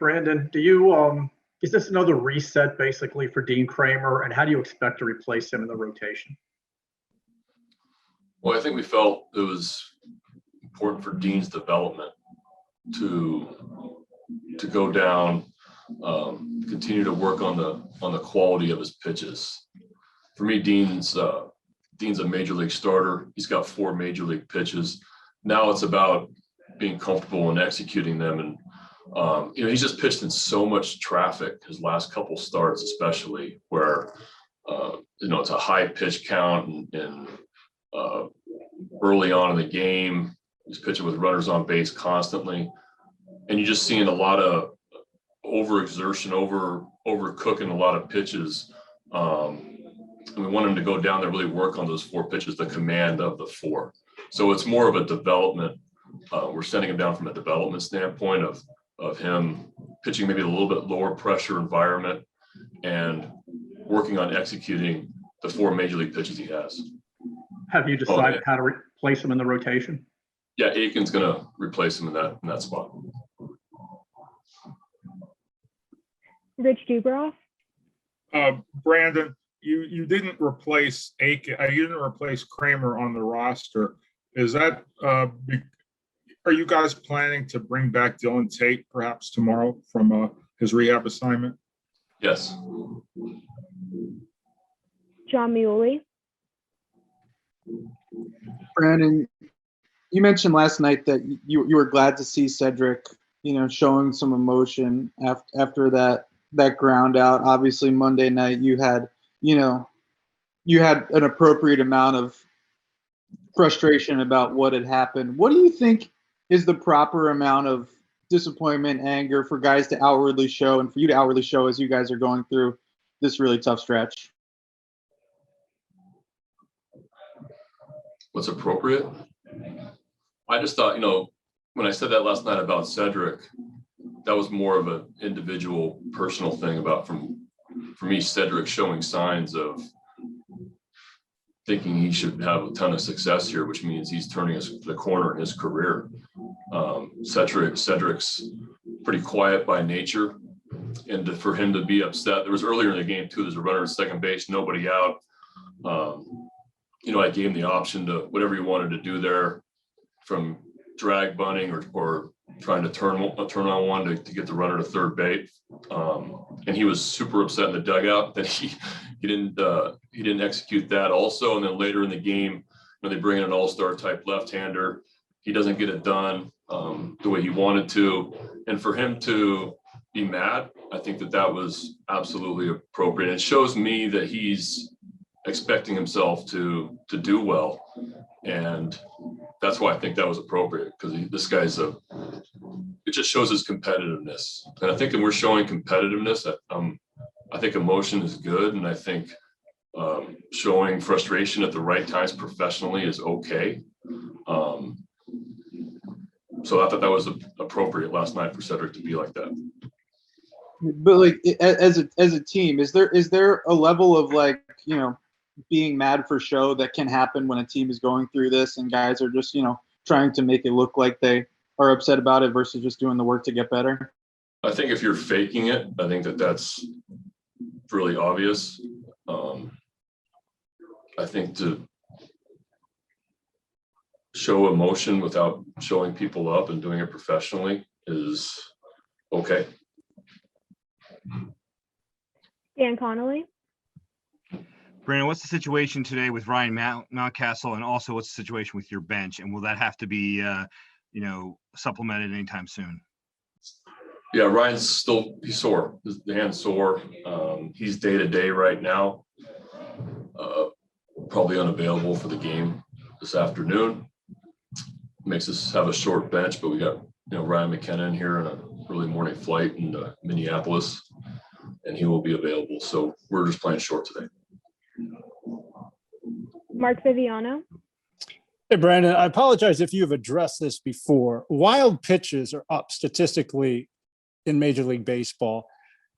Brandon, do you is this another reset basically for Dean Kramer, and how do you expect to replace him in the rotation? Well, I think we felt it was important for Dean's development to go down, continue to work on the quality of his pitches. For me, Dean's a major league starter. He's got 4 major league pitches. Now it's about being comfortable in executing them. And he's just pitched in so much traffic his last couple starts, especially where it's a high pitch count and early on in the game. He's pitching with runners on base constantly, and you're just seeing a lot of overexertion, overcooking a lot of pitches. We want him to go down there, really work on those 4 pitches, the command of the 4. So it's more of a development. We're sending him down from a development standpoint of him pitching maybe a little bit lower pressure environment and working on executing the 4 major league pitches he has. Have you decided how to replace him in the rotation? Yeah, Aiken's going to replace him in that spot. Rich Dubroff. Brandon, you didn't replace Aiken. You didn't replace Kramer on the roster. Is that are you guys planning to bring back Dylan Tate perhaps tomorrow from his rehab assignment? Yes. John Muley. Brandon, you mentioned last night that you were glad to see Cedric, showing some emotion after that ground out. Obviously, Monday night you had an appropriate amount of frustration about what had happened. What do you think is the proper amount of disappointment, anger for guys to outwardly show, and for you to outwardly show as you guys are going through this really tough stretch? What's appropriate? I just thought, when I said that last night about Cedric, that was more of an individual, personal thing for me, Cedric showing signs of thinking he should have a ton of success here, which means he's turning the corner in his career. Cedric's pretty quiet by nature, and for him to be upset, there was earlier in the game too, there's a runner at second base, nobody out. I gave him the option to whatever he wanted to do there, from drag bunting or trying to turn on one to get the runner to third base. And he was super upset in the dugout that he didn't execute that also. And then later in the game, they bring in an all-star type left-hander. He doesn't get it done the way he wanted to. And for him to be mad, I think that was absolutely appropriate. It shows me that he's expecting himself to do well. And that's why I think that was appropriate, because this guy's it just shows his competitiveness. And I think that we're showing competitiveness. I think emotion is good. And I think showing frustration at the right times professionally is okay. So I thought that was appropriate last night for Cedric to be like that. But as a team, is there a level of being mad for show that can happen when a team is going through this and guys are just, trying to make it look like they are upset about it versus just doing the work to get better? I think if you're faking it, I think that's really obvious. I think to show emotion without showing people up and doing it professionally is okay. Dan Connolly. Brandon, what's the situation today with Ryan Mountcastle, and also what's the situation with your bench, and will that have to be, supplemented anytime soon? Yeah, Ryan's he's sore. The hand's sore. He's day-to-day right now. Probably unavailable for the game this afternoon. Makes us have a short bench, but we got Ryan McKenna in here on a early morning flight in Minneapolis, and he will be available. So we're just playing short today. Mark Viviano. Hey, Brandon, I apologize if you've addressed this before. Wild pitches are up statistically in Major League Baseball.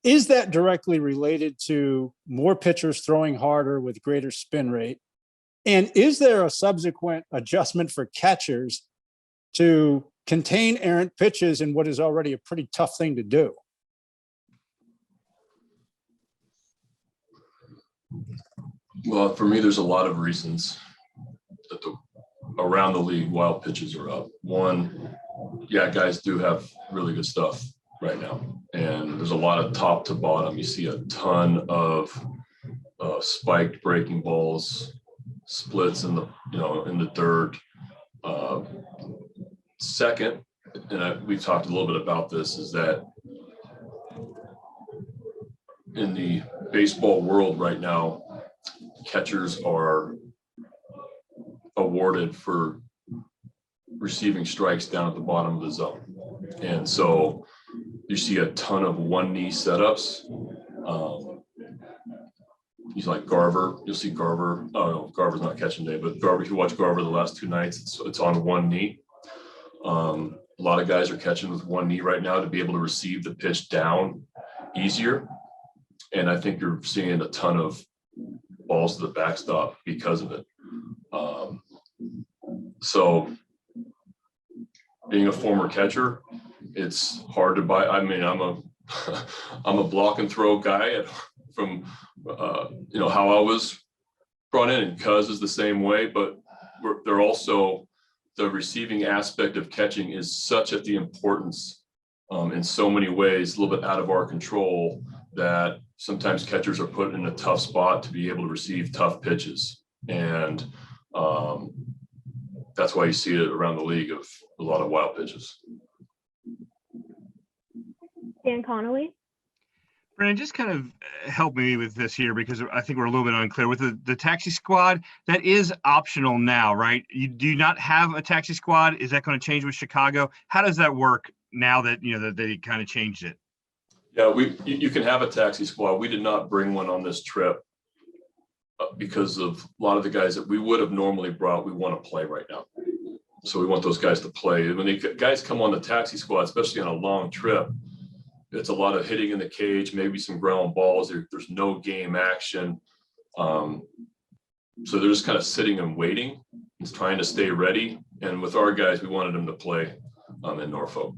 Is that directly related to more pitchers throwing harder with greater spin rate? And is there a subsequent adjustment for catchers to contain errant pitches in what is already a pretty tough thing to do? Well, for me, there's a lot of reasons that around the league, wild pitches are up. One, yeah, guys do have really good stuff right now, and there's a lot of top to bottom. You see a ton of spiked breaking balls, splits in the dirt. Second, and we've talked a little bit about this, is that in the baseball world right now, catchers are awarded for receiving strikes down at the bottom of the zone. And so you see a ton of one knee setups. He's like Garver. You'll see Garver. Oh no, Garver's not catching day, but Garver, if you watch Garver the last 2 nights, it's on one knee. A lot of guys are catching with one knee right now to be able to receive the pitch down easier. And I think you're seeing a ton of balls to the backstop because of it. So being a former catcher, it's hard to buy. I mean, I'm a block and throw guy from how I was brought in, and Cuz is the same way, but they're also, the receiving aspect of catching is such at the importance in so many ways, a little bit out of our control, that sometimes catchers are put in a tough spot to be able to receive tough pitches. And that's why you see it around the league of a lot of wild pitches. Dan Connolly. Brandon, just kind of help me with this here, because I think we're a little bit unclear with the taxi squad. That is optional now, right? You do not have a taxi squad. Is that going to change with Chicago? How does that work now that that they kind of changed it? Yeah, you can have a taxi squad. We did not bring one on this trip because of a lot of the guys that we would have normally brought. We want to play right now, so we want those guys to play. When the guys come on the taxi squad, especially on a long trip, it's a lot of hitting in the cage, maybe some ground balls. There's no game action. So they're just kind of sitting and waiting. It's trying to stay ready. And with our guys, we wanted them to play in Norfolk.